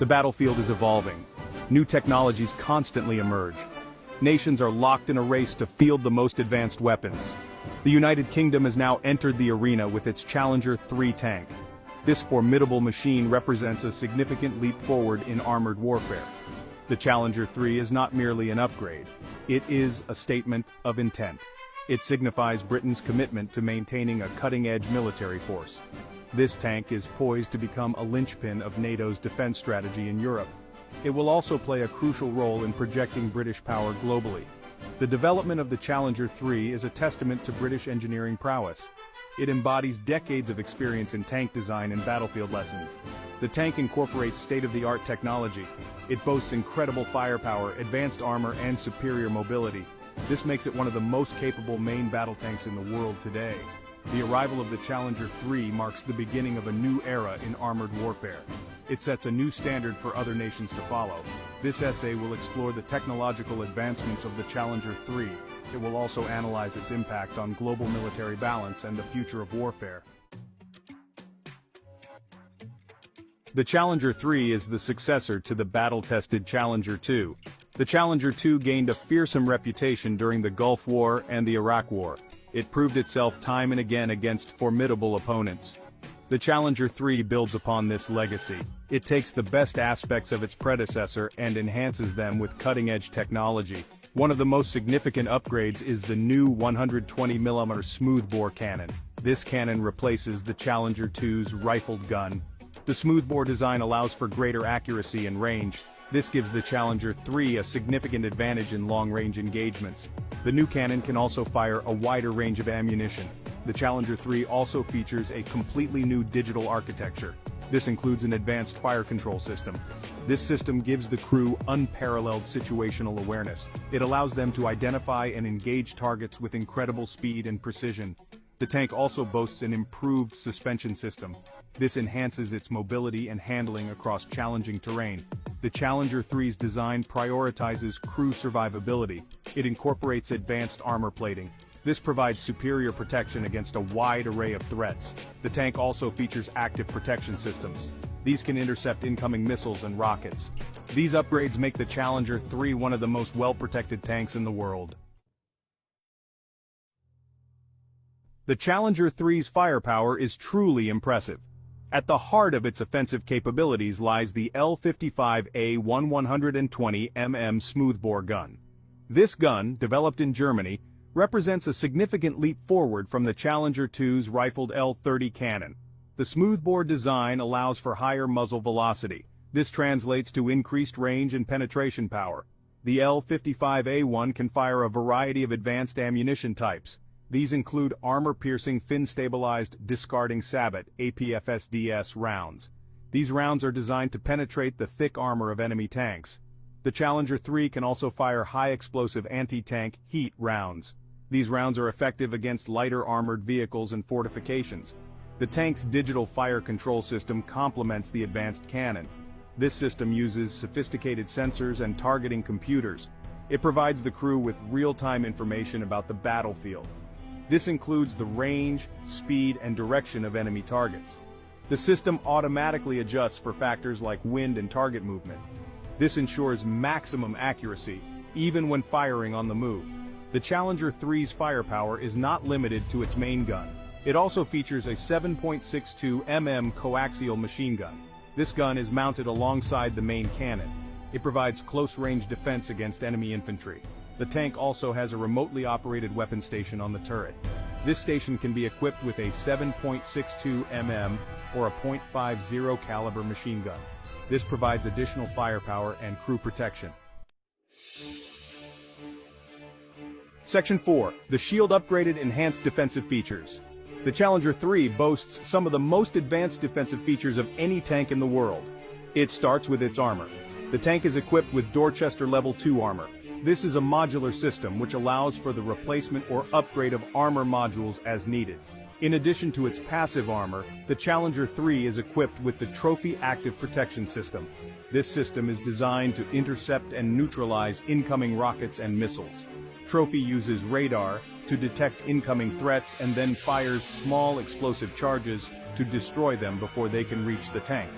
The battlefield is evolving. New technologies constantly emerge. Nations are locked in a race to field the most advanced weapons. The United Kingdom has now entered the arena with its Challenger 3 tank. This formidable machine represents a significant leap forward in armored warfare. The Challenger 3 is not merely an upgrade. It is a statement of intent. It signifies Britain's commitment to maintaining a cutting-edge military force. This tank is poised to become a linchpin of NATO's defense strategy in Europe. It will also play a crucial role in projecting British power globally. The development of the Challenger 3 is a testament to British engineering prowess. It embodies decades of experience in tank design and battlefield lessons. The tank incorporates state-of-the-art technology. It boasts incredible firepower, advanced armor, and superior mobility. This makes it one of the most capable main battle tanks in the world today. The arrival of the Challenger 3 marks the beginning of a new era in armored warfare. It sets a new standard for other nations to follow. This essay will explore the technological advancements of the Challenger 3. It will also analyze its impact on global military balance and the future of warfare. The Challenger 3 is the successor to the battle-tested Challenger 2. The Challenger 2 gained a fearsome reputation during the Gulf War and the Iraq War. It proved itself time and again against formidable opponents. The Challenger 3 builds upon this legacy. It takes the best aspects of its predecessor and enhances them with cutting-edge technology. One of the most significant upgrades is the new 120mm smoothbore cannon. This cannon replaces the Challenger 2's rifled gun. The smoothbore design allows for greater accuracy and range. This gives the Challenger 3 a significant advantage in long-range engagements. The new cannon can also fire a wider range of ammunition. The Challenger 3 also features a completely new digital architecture. This includes an advanced fire control system. This system gives the crew unparalleled situational awareness. It allows them to identify and engage targets with incredible speed and precision. The tank also boasts an improved suspension system. This enhances its mobility and handling across challenging terrain. The Challenger 3's design prioritizes crew survivability. It incorporates advanced armor plating. This provides superior protection against a wide array of threats. The tank also features active protection systems. These can intercept incoming missiles and rockets. These upgrades make the Challenger 3 one of the most well-protected tanks in the world. The Challenger 3's firepower is truly impressive. At the heart of its offensive capabilities lies the L55A 120mm smoothbore gun. This gun, developed in Germany, represents a significant leap forward from the Challenger 2's rifled L30 cannon. The smoothbore design allows for higher muzzle velocity. This translates to increased range and penetration power. The L55A1 can fire a variety of advanced ammunition types. These include armor-piercing fin-stabilized discarding sabot (APFSDS) rounds. These rounds are designed to penetrate the thick armor of enemy tanks. The Challenger 3 can also fire high-explosive anti-tank heat rounds. These rounds are effective against lighter armored vehicles and fortifications. The tank's digital fire control system complements the advanced cannon. This system uses sophisticated sensors and targeting computers. It provides the crew with real-time information about the battlefield. This includes the range, speed, and direction of enemy targets. The system automatically adjusts for factors like wind and target movement. This ensures maximum accuracy, even when firing on the move. The Challenger 3's firepower is not limited to its main gun. It also features a 7.62mm coaxial machine gun. This gun is mounted alongside the main cannon. It provides close-range defense against enemy infantry. The tank also has a remotely operated weapon station on the turret. This station can be equipped with a 7.62mm or a .50 caliber machine gun. This provides additional firepower and crew protection. Section 4. The shield upgraded enhanced defensive features. The Challenger 3 boasts some of the most advanced defensive features of any tank in the world. It starts with its armor. The tank is equipped with Dorchester Level 2 armor. This is a modular system which allows for the replacement or upgrade of armor modules as needed. In addition to its passive armor, the Challenger 3 is equipped with the Trophy Active Protection System. This system is designed to intercept and neutralize incoming rockets and missiles. Trophy uses radar to detect incoming threats and then fires small explosive charges to destroy them before they can reach the tank.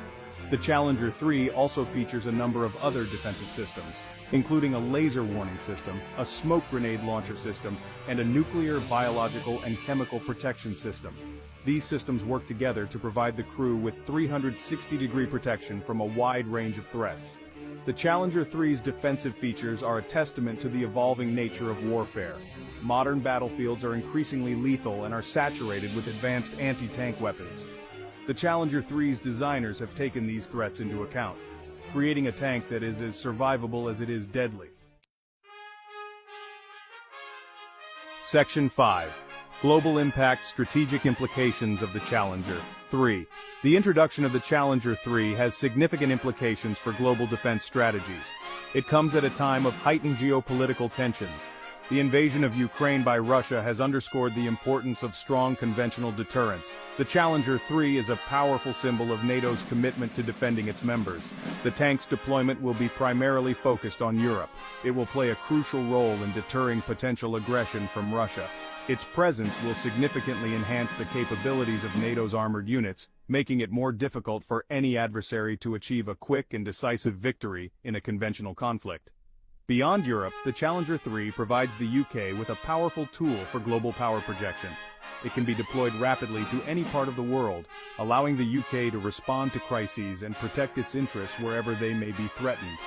The Challenger 3 also features a number of other defensive systems, including a laser warning system, a smoke grenade launcher system, and a nuclear, biological, and chemical protection system. These systems work together to provide the crew with 360-degree protection from a wide range of threats. The Challenger 3's defensive features are a testament to the evolving nature of warfare. Modern battlefields are increasingly lethal and are saturated with advanced anti-tank weapons. The Challenger 3's designers have taken these threats into account, creating a tank that is as survivable as it is deadly. Section 5. Global Impact Strategic Implications of the Challenger 3. The introduction of the Challenger 3 has significant implications for global defense strategies. It comes at a time of heightened geopolitical tensions. The invasion of Ukraine by Russia has underscored the importance of strong conventional deterrence. The Challenger 3 is a powerful symbol of NATO's commitment to defending its members. The tank's deployment will be primarily focused on Europe. It will play a crucial role in deterring potential aggression from Russia. Its presence will significantly enhance the capabilities of NATO's armored units, making it more difficult for any adversary to achieve a quick and decisive victory in a conventional conflict. Beyond Europe, the Challenger 3 provides the UK with a powerful tool for global power projection. It can be deployed rapidly to any part of the world, allowing the UK to respond to crises and protect its interests wherever they may be threatened.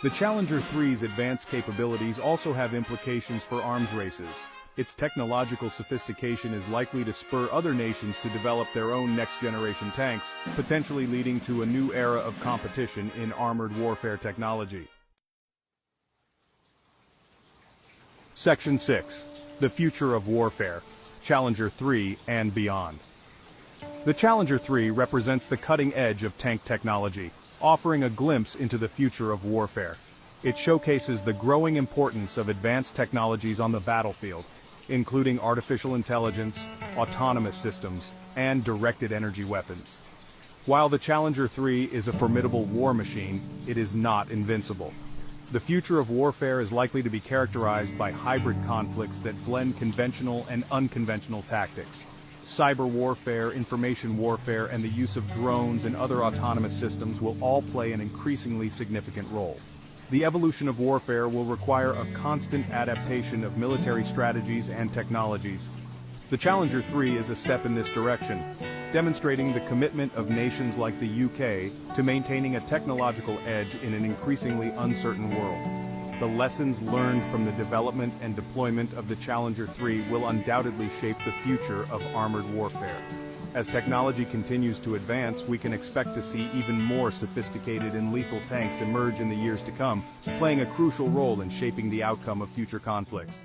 The Challenger 3's advanced capabilities also have implications for arms races. Its technological sophistication is likely to spur other nations to develop their own next-generation tanks, potentially leading to a new era of competition in armored warfare technology. Section 6. The Future of Warfare, Challenger 3 and Beyond. The Challenger 3 represents the cutting edge of tank technology, offering a glimpse into the future of warfare. It showcases the growing importance of advanced technologies on the battlefield, including artificial intelligence, autonomous systems, and directed energy weapons. While the Challenger 3 is a formidable war machine, it is not invincible. The future of warfare is likely to be characterized by hybrid conflicts that blend conventional and unconventional tactics. Cyber warfare, information warfare, and the use of drones and other autonomous systems will all play an increasingly significant role. The evolution of warfare will require a constant adaptation of military strategies and technologies. The Challenger 3 is a step in this direction, demonstrating the commitment of nations like the UK to maintaining a technological edge in an increasingly uncertain world. The lessons learned from the development and deployment of the Challenger 3 will undoubtedly shape the future of armored warfare. As technology continues to advance, we can expect to see even more sophisticated and lethal tanks emerge in the years to come, playing a crucial role in shaping the outcome of future conflicts.